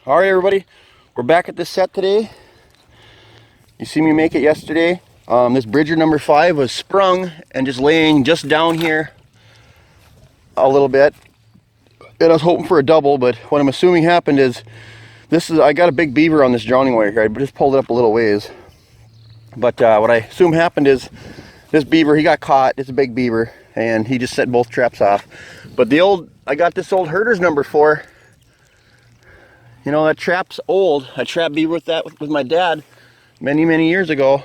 All right, everybody, we're back at this set today. You see me make it yesterday. This Bridger number 5 was sprung and just laying just down here a little bit. And I was hoping for a double, but what I'm assuming happened is I got a big beaver on this drowning wire here. I just pulled it up a little ways. But what I assume happened is this beaver, he got caught. It's a big beaver, and he just set both traps off. But I got this old herder's number 4. You know, that trap's old. I trapped beaver with that with my dad many years ago.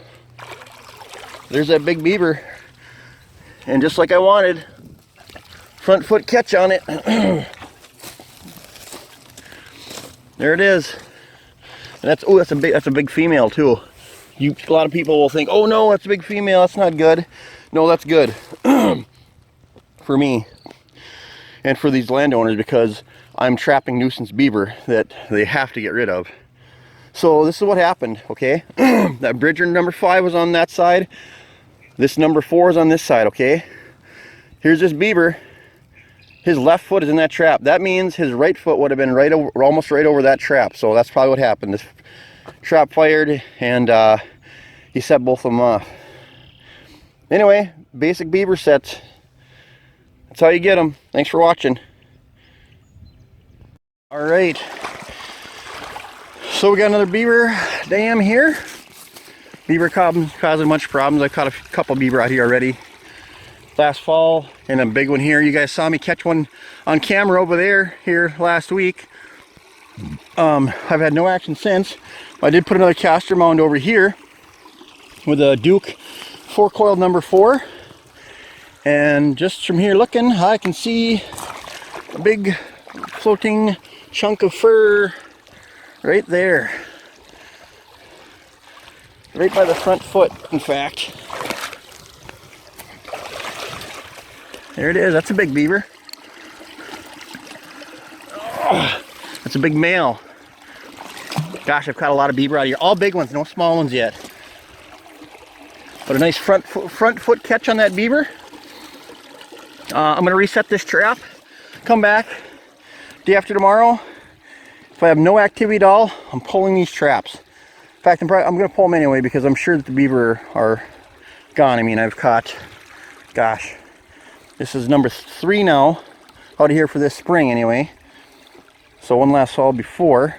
There's that big beaver. And just like I wanted, front foot catch on it. There it is. And that's a big female too. A lot of people will think, oh no, that's a big female, that's not good. No, that's good. For me and for these landowners, because I'm trapping nuisance beaver that they have to get rid of. So this is what happened, okay? That Bridger number 5 was on that side. This number 4 is on this side, okay? Here's this beaver. His left foot is in that trap. That means his right foot would have been almost right over that trap. So that's probably what happened. This trap fired and he set both of them off. Anyway, basic beaver sets. That's how you get them. Thanks for watching. All right, so we got another beaver dam here. Beaver causing much problems. I caught a couple beaver out here already last fall, and a big one here. You guys saw me catch one on camera over there here last week. I've had no action since. I did put another caster mound over here with a Duke 4-coiled number 4, and just from here looking, I can see a big floating chunk of fur right there, right by the front foot, in fact. There it is. That's a big beaver. Oh, that's a big male. Gosh, I've caught a lot of beaver out here. All big ones, no small ones yet. But a nice front foot catch on that beaver. I'm going to reset this trap, come back day after tomorrow. If I have no activity at all, I'm pulling these traps. In fact, I'm going to pull them anyway, because I'm sure that the beaver are gone. I mean, I've caught, gosh, this is number 3 now out of here for this spring anyway. So one last haul before.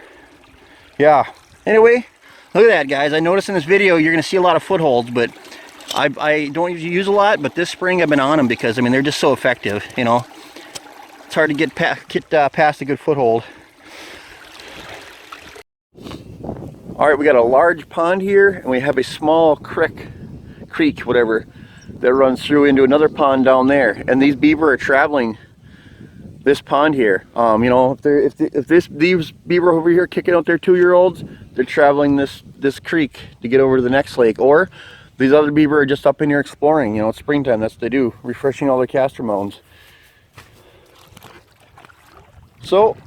Yeah, anyway, look at that, guys. I noticed in this video you're going to see a lot of footholds, but I don't usually use a lot, but this spring I've been on them because, I mean, they're just so effective, you know. It's hard to get past a good foothold. All right, we got a large pond here, and we have a small creek, whatever, that runs through into another pond down there. And these beaver are traveling this pond here. You know, if these beaver over here kicking out their 2-year-olds, they're traveling this creek to get over to the next lake. Or these other beaver are just up in here exploring. You know, it's springtime. That's what they do, refreshing all their caster mounds. So,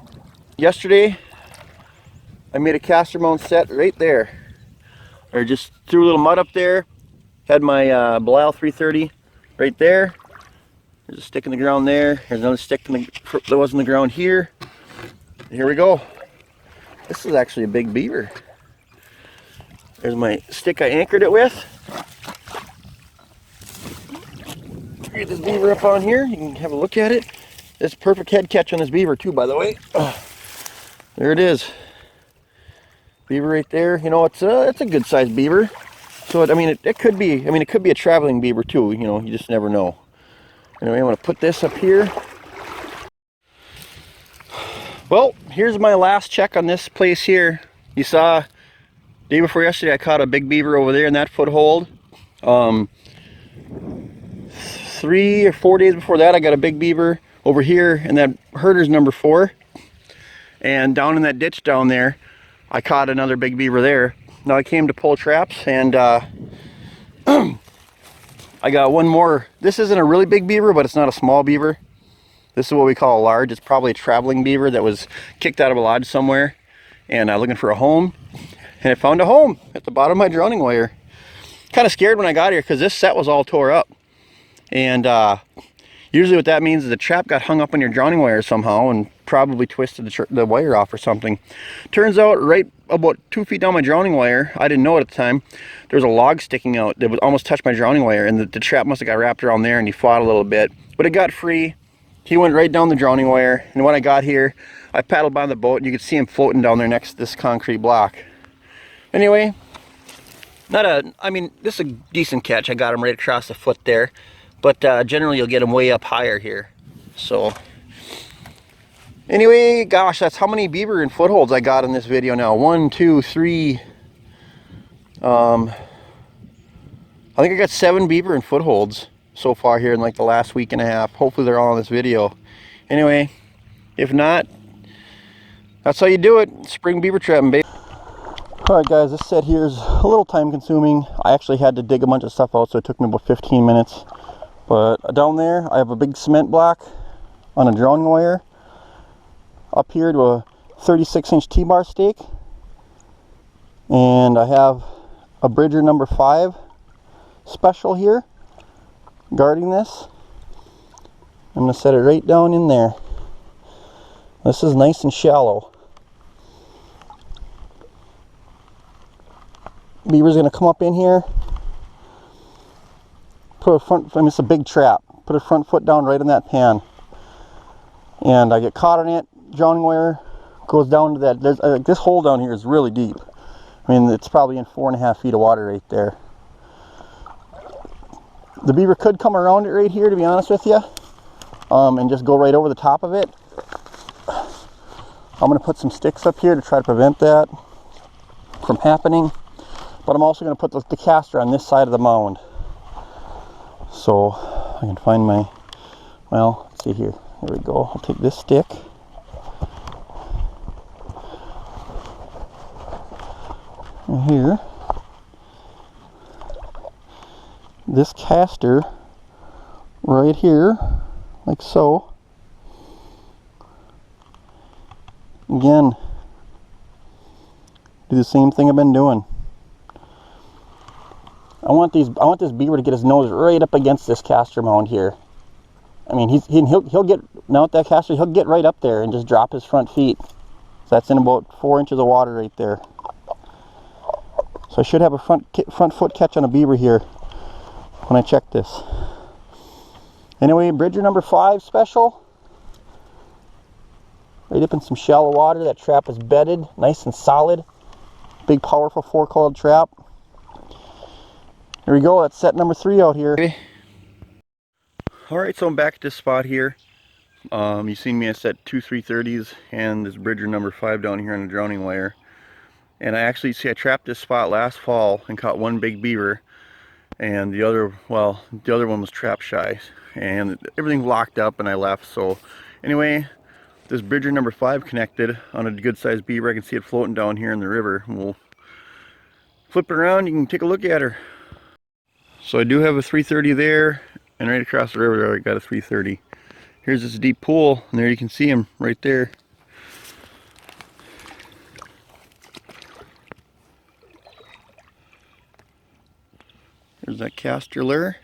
yesterday, I made a caster mount set right there. I just threw a little mud up there. Had my Belial 330 right there. There's a stick in the ground there. There's another stick that was in the ground here. Here we go. This is actually a big beaver. There's my stick I anchored it with. Get this beaver up on here. You can have a look at it. It's a perfect head catch on this beaver too, by the way. There it is. Beaver right there. You know, it's a good sized beaver. So I mean, it could be a traveling beaver too. You know, you just never know. Anyway, I'm going to put this up here. Well, here's my last check on this place here. You saw day before yesterday I caught a big beaver over there in that foothold. 3 or 4 days before that I got a big beaver over here in that herder's number 4. And down in that ditch down there I caught another big beaver there. Now I came to pull traps, and I got one more. This isn't a really big beaver, but it's not a small beaver. This is what we call a large. It's probably a traveling beaver that was kicked out of a lodge somewhere and looking for a home. And I found a home at the bottom of my drowning wire. Kind of scared when I got here because this set was all tore up. And usually what that means is the trap got hung up on your drowning wire somehow, and probably twisted the wire off or something. Turns out right about 2 feet down my drowning wire, I didn't know it at the time, there was a log sticking out that would almost touch my drowning wire, and the trap must have got wrapped around there, and he fought a little bit. But it got free. He went right down the drowning wire, and when I got here, I paddled by the boat, and you could see him floating down there next to this concrete block. Anyway, I mean, this is a decent catch. I got him right across the foot there, but generally you'll get him way up higher here. So anyway, gosh, that's how many beaver and footholds I got in this video now. 1, 2, 3. I think I got 7 beaver and footholds so far here in like the last week and a half. Hopefully they're all in this video. Anyway, if not, that's how you do it. Spring beaver trapping, baby. Alright guys, this set here is a little time consuming. I actually had to dig a bunch of stuff out, so it took me about 15 minutes. But down there, I have a big cement block on a drowning wire. Up here to a 36-inch T-bar stake. And I have a Bridger number 5 special here, guarding this. I'm going to set it right down in there. This is nice and shallow. Beaver's going to come up in here, put a front, I mean, it's a big trap, put a front foot down right in that pan, and I get caught on it. Drowning wire goes down to that. This hole down here is really deep. I mean, it's probably in 4.5 feet of water right there. The beaver could come around it right here, to be honest with you, and just go right over the top of it. I'm going to put some sticks up here to try to prevent that from happening. But I'm also going to put the caster on this side of the mound. So I can find my, well, let's see here. There we go. I'll take this stick. And here, this caster right here, like so. Again, do the same thing I've been doing. I want this beaver to get his nose right up against this caster mound here. I mean, he'll get, now with that caster, he'll get right up there and just drop his front feet. So that's in about 4 inches of water right there. So I should have a front foot catch on a beaver here when I check this. Anyway, Bridger number 5 special. Right up in some shallow water. That trap is bedded, nice and solid. Big, powerful 4-coiled trap. Here we go, that's set number 3 out here. Okay. Alright, so I'm back at this spot here. You've seen me, I set 2 330s and this Bridger number 5 down here on the drowning wire. And I trapped this spot last fall and caught 1 big beaver. And the other one was trap shy. And everything locked up and I left. So anyway, this Bridger number 5 connected on a good sized beaver. I can see it floating down here in the river. We'll flip it around, you can take a look at her. So I do have a 330 there, and right across the river there I got a 330. Here's this deep pool, and there you can see him right there. There's that caster lure.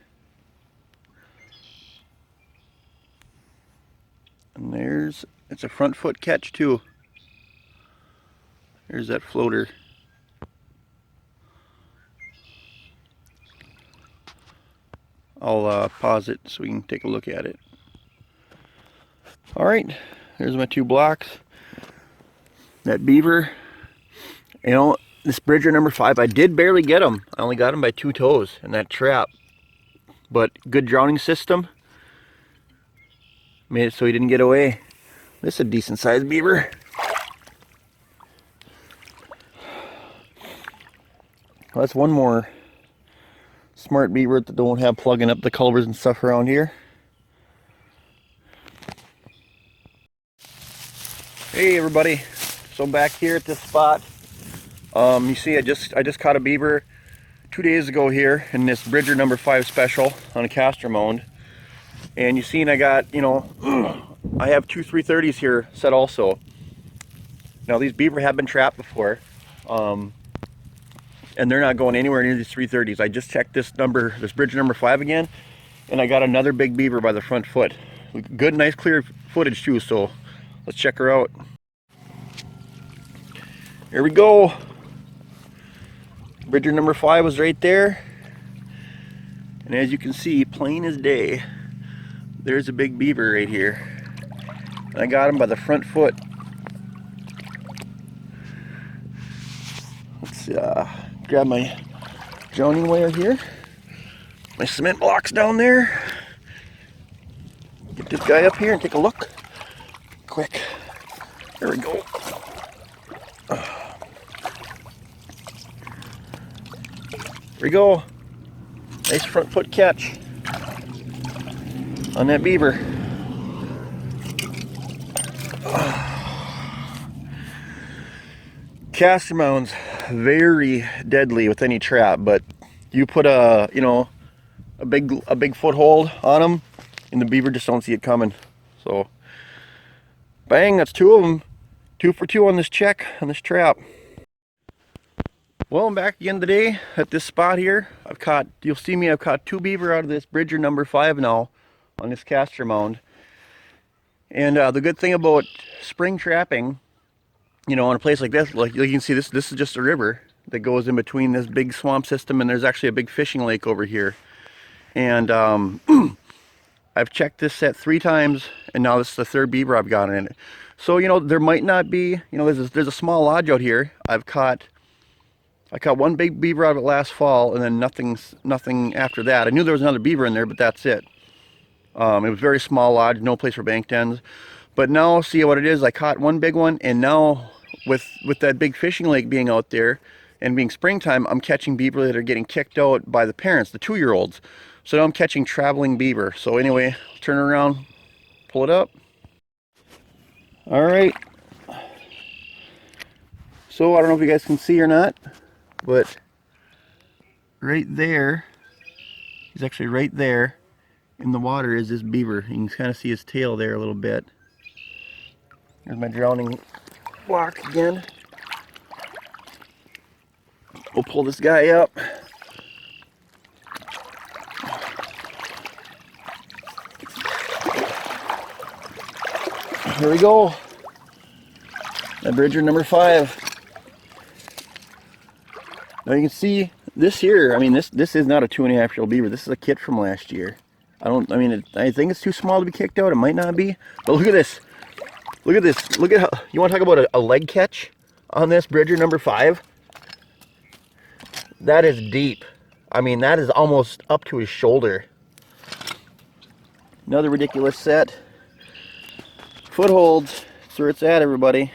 And it's a front foot catch too. There's that floater. I'll pause it so we can take a look at it. Alright, there's my 2 blocks. That beaver, you know, this Bridger number 5, I did barely get him. I only got him by 2 toes in that trap. But good drowning system. Made it so he didn't get away. This is a decent sized beaver. Well, that's one more smart beaver that don't have plugging up the culvers and stuff around here. Hey everybody, so back here at this spot, you see I just caught a beaver 2 days ago here in this Bridger number 5 special on a caster mound, and you seen I got, you know, I have 2 330s here set also. Now these beaver have been trapped before, and they're not going anywhere near these 330s. I just checked this Bridger number 5 again, and I got another big beaver by the front foot. Good, nice, clear footage too, so Let's check her out. Here we go. Bridger number 5 was right there. And as you can see, plain as day, there's a big beaver right here. And I got him by the front foot. Let's grab my drowning wire here. My cement blocks down there. Get this guy up here and take a look. Quick. There we go. There we go. Nice front foot catch on that beaver. Castor mounds, very deadly with any trap, but you put a big foothold on them and the beaver just don't see it coming. So bang, that's 2 of them. 2 for 2 on this check, on this trap. Well, I'm back again today at this spot here. You'll see me, I've caught 2 beaver out of this Bridger number 5 now on this castor mound. And the good thing about spring trapping, you know, in a place like this, like you can see, this is just a river that goes in between this big swamp system, and there's actually a big fishing lake over here. And I've checked this set 3 times, and now this is the 3rd beaver I've got in it. So, you know, there might not be, you know, there's a small lodge out here. I caught 1 big beaver out of it last fall, and then nothing after that. I knew there was another beaver in there, but that's it. It was very small lodge, no place for bank dens. But now, see what it is, I caught 1 big one, and now with that big fishing lake being out there and being springtime, I'm catching beaver that are getting kicked out by the parents, the 2-year-olds. So now I'm catching traveling beaver. So anyway, turn around, pull it up. All right. So I don't know if you guys can see or not, but right there, he's actually right there in the water is this beaver. You can kind of see his tail there a little bit. There's my drowning block again. We'll pull this guy up. Here we go. That Bridger number 5. Now you can see this here. I mean, this is not a 2.5-year-old beaver. This is a kit from last year. I think it's too small to be kicked out. It might not be. But look at this. Look at this. Look at how, you want to talk about a leg catch on this Bridger number 5? That is deep. I mean, that is almost up to his shoulder. Another ridiculous set. Footholds. That's where it's at, everybody.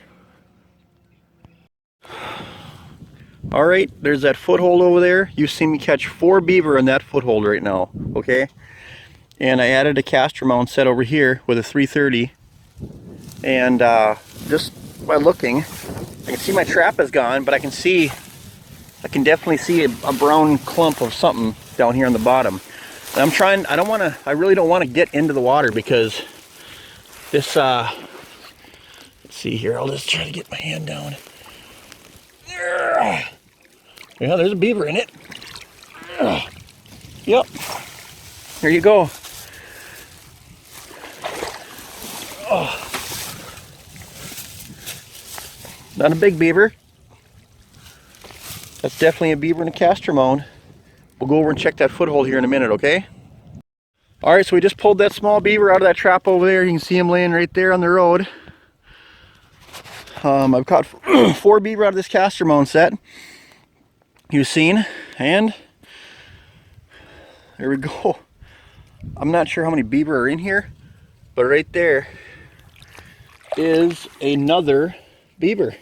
All right, there's that foothold over there. You've seen me catch 4 beaver in that foothold right now, okay? And I added a castor mount set over here with a 330. And just by looking, I can see my trap is gone, but I can definitely see a brown clump of something down here on the bottom. And I really don't want to get into the water because this, let's see here, I'll just try to get my hand down. Yeah, there's a beaver in it. Yep. There you go. Oh. Not a big beaver. That's definitely a beaver in a castor mound. We'll go over and check that foothold here in a minute, okay? Alright, so we just pulled that small beaver out of that trap over there. You can see him laying right there on the road. I've caught 4 beaver out of this castor mound set. You've seen, and there we go. I'm not sure how many beaver are in here, but right there is another beaver.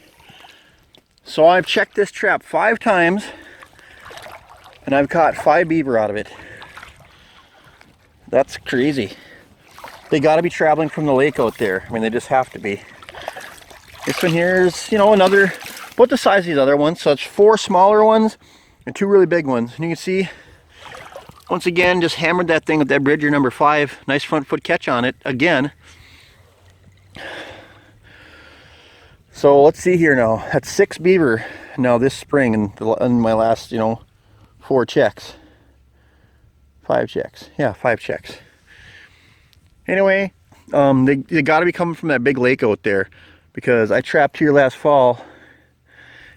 So I've checked this trap 5 times and I've caught 5 beaver out of it. That's crazy. They got to be traveling from the lake out there. I mean, they just have to be. This one here is, you know, another, about the size of these other ones. So it's 4 smaller ones and 2 really big ones. And you can see, once again, just hammered that thing with that Bridger number 5. Nice front foot catch on it again. So let's see here now. That's 6 beaver now this spring in my last, 4 checks. 5 checks. Yeah, 5 checks. Anyway, They got to be coming from that big lake out there, because I trapped here last fall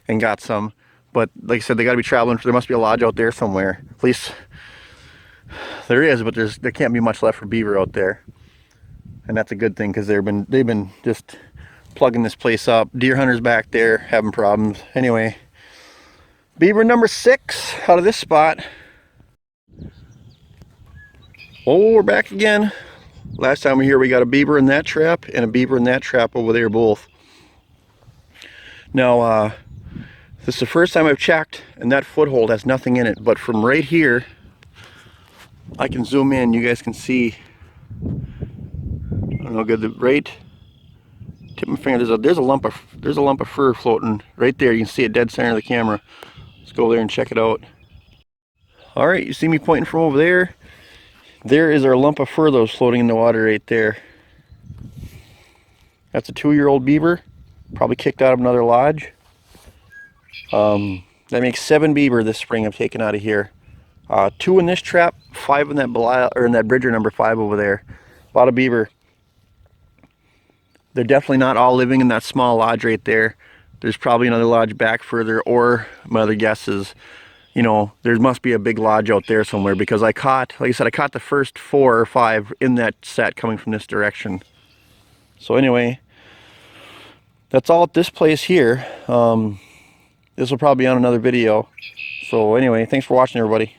and got some. But like I said, they got to be traveling. There must be a lodge out there somewhere. At least there is, but there can't be much left for beaver out there, and that's a good thing, because they've been just plugging this place up. Deer hunters back there having problems. Anyway, beaver number 6 out of this spot. Oh, we're back again. Last time we were here, we got a beaver in that trap and a beaver in that trap over there both. Now, this is the first time I've checked, and that foothold has nothing in it. But from right here, I can zoom in. You guys can see. I don't know, good. Right. Tip my finger. There's a lump of fur floating right there. You can see it dead center of the camera. Let's go over there and check it out. All right, you see me pointing from over there. There is our lump of fur that was floating in the water right there. That's a 2-year-old beaver, probably kicked out of another lodge. That makes 7 beaver this spring I've taken out of here. 2 in this trap, 5 in that Belial, or in that Bridger number 5 over there. A lot of beaver. They're definitely not all living in that small lodge right there. There's probably another lodge back further, or my other guess is, you know, there must be a big lodge out there somewhere, because I caught, like I said, I caught the first 4 or 5 in that set coming from this direction. So anyway, that's all at this place here. This will probably be on another video. So anyway, thanks for watching, everybody.